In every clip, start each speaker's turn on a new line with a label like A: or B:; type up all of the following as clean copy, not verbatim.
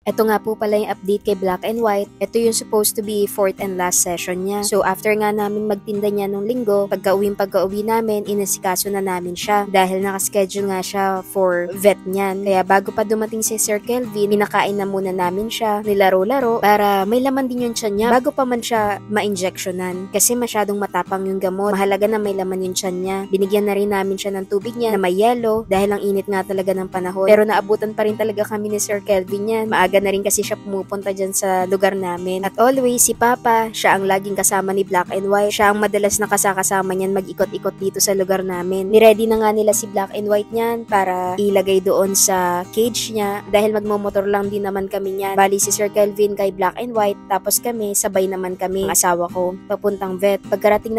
A: Ito nga po pala yung update kay Black and White. Ito yung supposed to be fourth and last session niya. So after nga namin magtinda niya nung linggo, pagka-uwi namin, inasikaso na namin siya dahil nakaschedule nga siya for vet niyan. Kaya bago pa dumating si Sir Kelvin, pinakain na muna namin siya, nilaro-laro para may laman din yung tiyan niya bago pa man siya ma-injectionan. Kasi masyadong matapang yung gamot. Mahalaga na may laman yung tiyan niya. Binigyan na rin namin siya ng tubig niya na may yellow dahil ang init nga talaga ng panahon. Pero naabutan pa rin talaga kami ni Sir Kelvin yan. Maaga na rin kasi siya pumupunta dyan sa lugar namin. At always, si Papa, siya ang laging kasama ni Black and White. Siya ang madalas na kasama niyan mag-ikot-ikot dito sa lugar namin. Niready na nga nila si Black and White niyan para ilagay doon sa cage niya dahil magmomotor lang din naman kami niyan. Bali si Sir Kelvin kay Black and White, tapos kami, sabay naman kami, ang asawa ko, papuntang vet. Pagkarating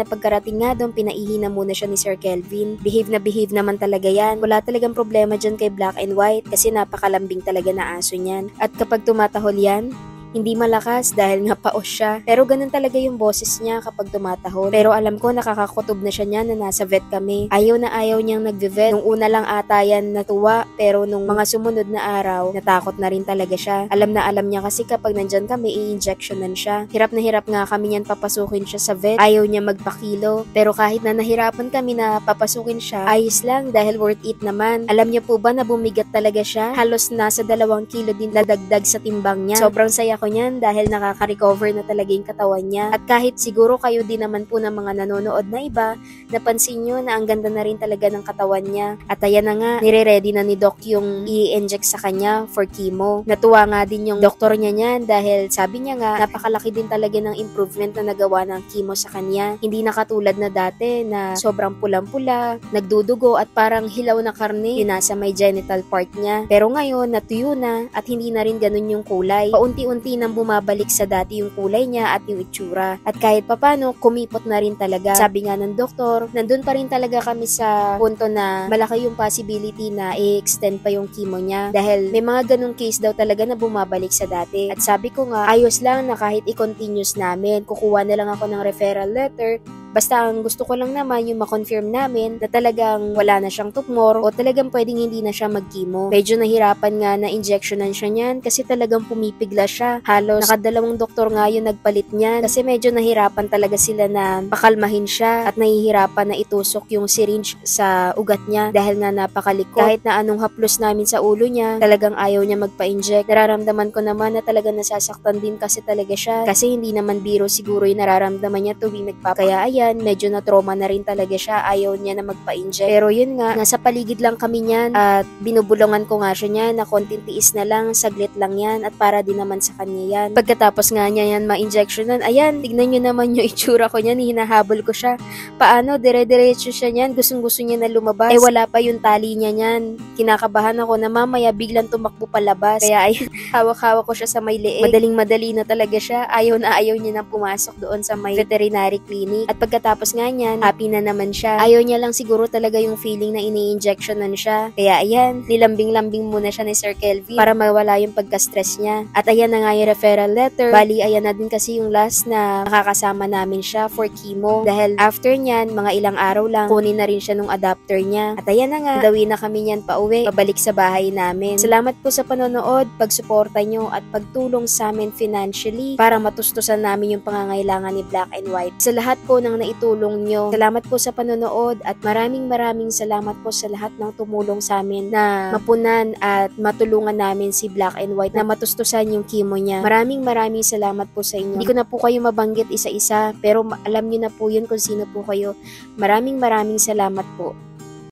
A: nga doon, pinaihi na muna siya ni Sir Kelvin. Behave naman talaga yan. Wala talagang problema dyan kay Black and White kasi napakalambing talaga na aso niyan. At kapag tumatahol yan, hindi malakas dahil nga paos siya. Pero ganun talaga yung boses niya kapag tumatahol. Pero alam ko nakakakutob na siya niya na nasa vet kami. Ayaw na ayaw niyang nagve-vet. Nung una lang ata yan natuwa, pero nung mga sumunod na araw, natakot na rin talaga siya. Alam na alam niya kasi kapag nandyan kami, i-injectionan siya. Hirap na hirap nga kami niyan papasukin siya sa vet. Ayaw niya magpakilo. Pero kahit na nahirapan kami na papasukin siya, ayos lang dahil worth it naman. Alam niya po ba na bumigat talaga siya? Halos nasa 2 kilo din nadagdag sa timbang niya. Sobrang saya ko niyan dahil nakaka-recover na talaga yung katawan niya. At kahit siguro kayo din naman po ng mga nanonood na iba, napansin nyo na ang ganda na rin talaga ng katawan niya. At ayan na nga, nire-ready na ni Doc yung i-inject sa kanya for chemo. Natuwa nga din yung doktor niya niyan dahil sabi niya nga, napakalaki din talaga ng improvement na nagawa ng chemo sa kanya. Hindi na katulad na dati na sobrang pulang-pula, nagdudugo at parang hilaw na karne yung nasa may genital part niya. Pero ngayon, natuyo na at hindi na rin ganun yung kulay. Paunti-unti nang bumabalik sa dati yung kulay niya at yung itsura. At kahit papano, kumipot na rin talaga. Sabi nga ng doktor, nandun pa rin talaga kami sa punto na malaki yung possibility na i-extend pa yung chemo niya. Dahil may mga ganung case daw talaga na bumabalik sa dati. At sabi ko nga, ayos lang na kahit i-continuous namin. Kukuha na lang ako ng referral letter. Basta ang gusto ko lang naman yung ma-confirm namin na talagang wala na siyang tumor o talagang pwedeng hindi na siya mag-chemo. Medyo nahirapan nga na injectionan siya niyan kasi talagang pumipigla siya. Halos nakadalawang doktor nga yung nagpalit niyan kasi medyo nahirapan talaga sila na pakalmahin siya at nahihirapan na itusok yung syringe sa ugat niya dahil nga napakalikot. Kahit na anong haplos namin sa ulo niya, talagang ayaw niya magpa-inject. Nararamdaman ko naman na talagang nasasaktan din kasi talaga siya kasi hindi naman biro siguro yung nararamdaman niya tuwing nagpapakaya. Medyo na trauma na rin talaga siya. Ayaw niya na magpa-inject. Pero yun nga, nasa paligid lang kami niyan at binubulungan ko nga siya niyan na konting tiis na lang, saglit lang yan at para din naman sa kanya yan. Pagkatapos nga niya yan ma-injectionan, ayan, tignan nyo naman yung itsura ko niyan, hinahabol ko siya. Paano, dire-diretso siya niyan, gustong-gusto niya na lumabas. Eh wala pa yung tali niya niyan. Kinakabahan ako na mamaya biglang tumakbo palabas. Kaya ayun, hawak-hawak ko siya sa may leeg. Madaling-madali na talaga siya. Ayaw niya na pumasok doon sa may veterinary clinic. At pagkatapos nga niyan, happy na naman siya. Ayaw niya lang siguro talaga yung feeling na ini-injectionan siya. Kaya ayan, nilambing-lambing muna siya ni Sir Kelvin para mawala yung pagka-stress niya. At ayan na nga yung referral letter. Bali, ayan na din kasi yung last na makakasama namin siya for chemo. Dahil after niyan, mga ilang araw lang, kunin na rin siya nung adapter niya. At ayan na nga, dawin na kami niyan pauwi, pabalik sa bahay namin. Salamat po sa panonood, pagsuporta nyo at pagtulong sa amin financially para matustusan namin yung pangangailangan ni Black and White. Sa lahat po ng naitulong nyo. Salamat po sa panonood at maraming salamat po sa lahat ng tumulong sa amin na mapunan at matulungan namin si Black and White na matustusan yung chemo niya. Maraming salamat po sa inyo. Hindi ko na po kayo mabanggit isa-isa pero alam nyo na po yun kung sino po kayo. Maraming salamat po.